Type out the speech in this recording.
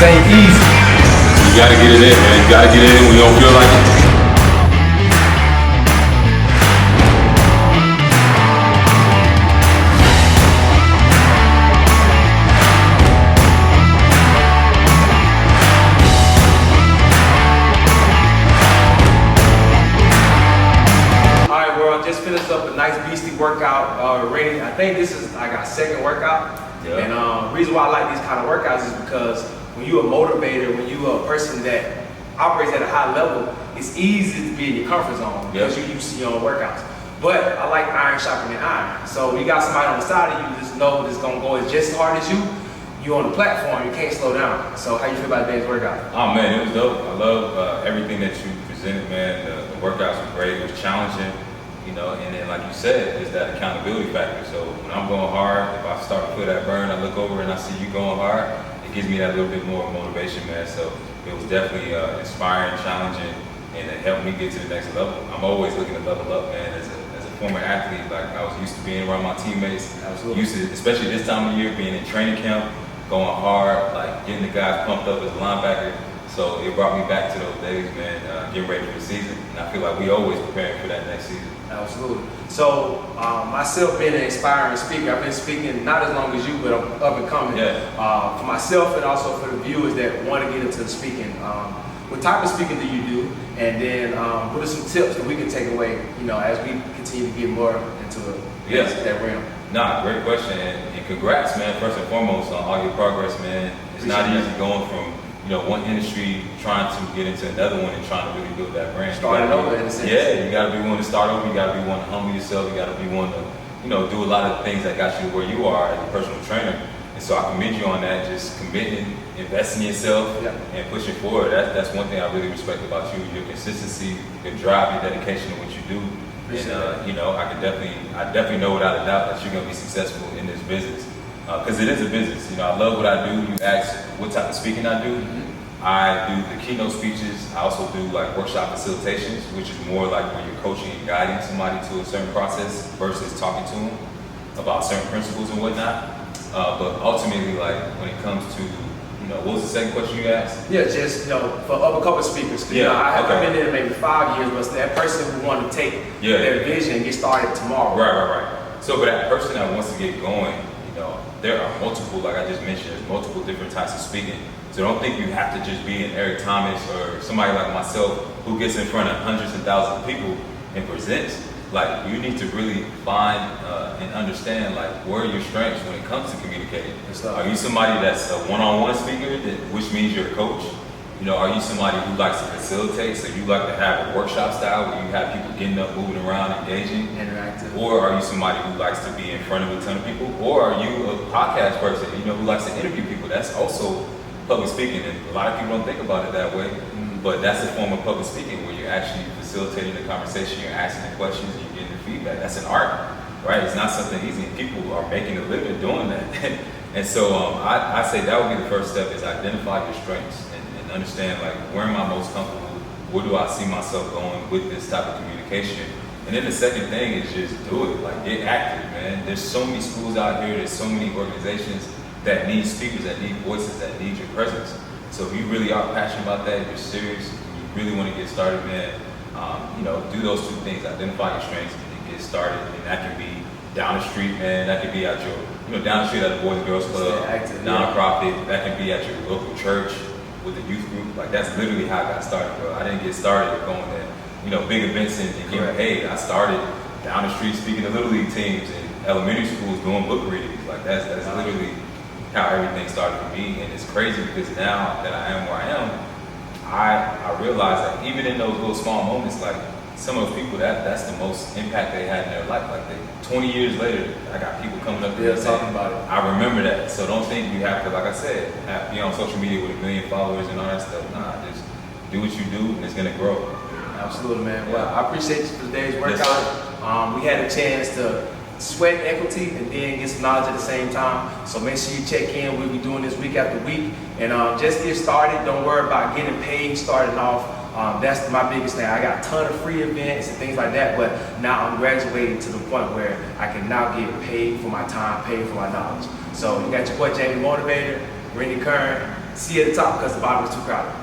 This ain't easy. You gotta get it in, man. You gotta get it in when you don't feel like it. Just finished up a nice beastie workout. Rennie, I think this is like our second workout. Yeah. And the reason why I like these kind of workouts is because when you're a motivator, when you're a person that operates at a high level, it's easy to be in your comfort zone because you're used to your own workouts. But I like iron sharpening iron. So when you got somebody on the side of you, just know it's gonna go just as hard as you. You on the platform, you can't slow down. So how you feel about today's workout? Oh man, it was dope. I love everything that you presented, man. The workouts were great. It was challenging. You know, and then like you said, it's that accountability factor. So when I'm going hard, if I start to feel that burn, I look over and I see you going hard, it gives me that little bit more motivation, man. So it was definitely inspiring, challenging, and it helped me get to the next level. I'm always looking to level up, man. As a former athlete, like I was used to being around my teammates. Absolutely. Used to, especially this time of year, being in training camp, going hard, like getting the guys pumped up as a linebacker. So it brought me back to those days, man, getting ready for the season. And I feel like we always preparing for that next season. Absolutely. So myself being an inspiring speaker, I've been speaking not as long as you, but I'm up and coming. Yeah. For myself and also for the viewers that want to get into the speaking, what type of speaking do you do? And then what are some tips that we can take away, you know, as we continue to get more into that realm? Nah, great question, and congrats, man, first and foremost on all your progress, man. It's not easy going from, you know, one industry trying to get into another one and trying to really build that brand. Starting over in a sense. Yeah, you gotta be willing to start over, you gotta be willing to humble yourself, you gotta be willing to, you know, do a lot of the things that got you to where you are as a personal trainer. And so I commend you on that, just committing, investing in yourself, and pushing forward. That's one thing I really respect about you, your consistency, your drive, your dedication to what you do. And you know, I definitely know without a doubt that you're gonna be successful in this business. Because it is a business. You know, I love what I do. You ask what type of speaking I do. I do the keynote speeches. I also do like workshop facilitations, which is more like when you're coaching and guiding somebody to a certain process versus talking to them about certain principles and whatnot. But ultimately, like when it comes to, you know, what was the second question you asked? Yeah, just, you know, for other couple speakers. You know, I haven't been there maybe 5 years, but that person who want to take their vision and get started tomorrow. Right. So for that person that wants to get going, you know, there are multiple, like I just mentioned, there's multiple different types of speaking. So don't think you have to just be an Eric Thomas or somebody like myself who gets in front of hundreds and thousands of people and presents. Like, you need to really find and understand, like, where are your strengths when it comes to communicating. Are you somebody that's a one-on-one speaker, which means you're a coach? You know, are you somebody who likes to facilitate, so you like to have a workshop style where you have people getting up, moving around, engaging? Interactive. Or are you somebody who likes to be in front of a ton of people? Or are you a podcast person, you know, who likes to interview people? That's also public speaking, and a lot of people don't think about it that way, but that's a form of public speaking where you're actually facilitating the conversation, you're asking the questions, and you're getting the feedback. That's an art, right? It's not something easy. People are making a living doing that. And so I say that would be the first step, is identify your strengths and understand, like, where am I most comfortable? Where do I see myself going with this type of communication? And then the second thing is just do it, like get active, man. There's so many schools out here, there's so many organizations that need speakers, that need voices, that need your presence. So if you really are passionate about that, if you're serious, you really want to get started, man, you know, do those two things, identify your strengths and get started. And that can be down the street, man, that can be at your, you know, down the street at the Boys and Girls Club, nonprofit, that can be at your local church with the youth group. Like, that's literally how I got started, bro. I didn't get started going to, you know, big events and getting paid. I started down the street speaking to Little League teams and elementary schools doing book readings. Like, that's literally how everything started for me. And it's crazy because now that I am where I am, I realize that even in those little small moments, like, some of those people, that's the most impact they had in their life. Like, 20 years later, I got people coming up to me talking about it. I remember that. So don't think you have to, like I said, be on social media with 1 million followers and all that stuff. Nah, just do what you do and it's gonna grow. Absolutely, man. Well, I appreciate you for today's workout. We had a chance to sweat equity and then get some knowledge at the same time. So make sure you check in. We'll be doing this week after week. And just get started. Don't worry about getting paid starting off. That's my biggest thing. I got a ton of free events and things like that, but now I'm graduating to the point where I can now get paid for my time, paid for my knowledge. So you got your boy Jamie Motivator, Rennie Curran, C at the top because the bottom is too crowded.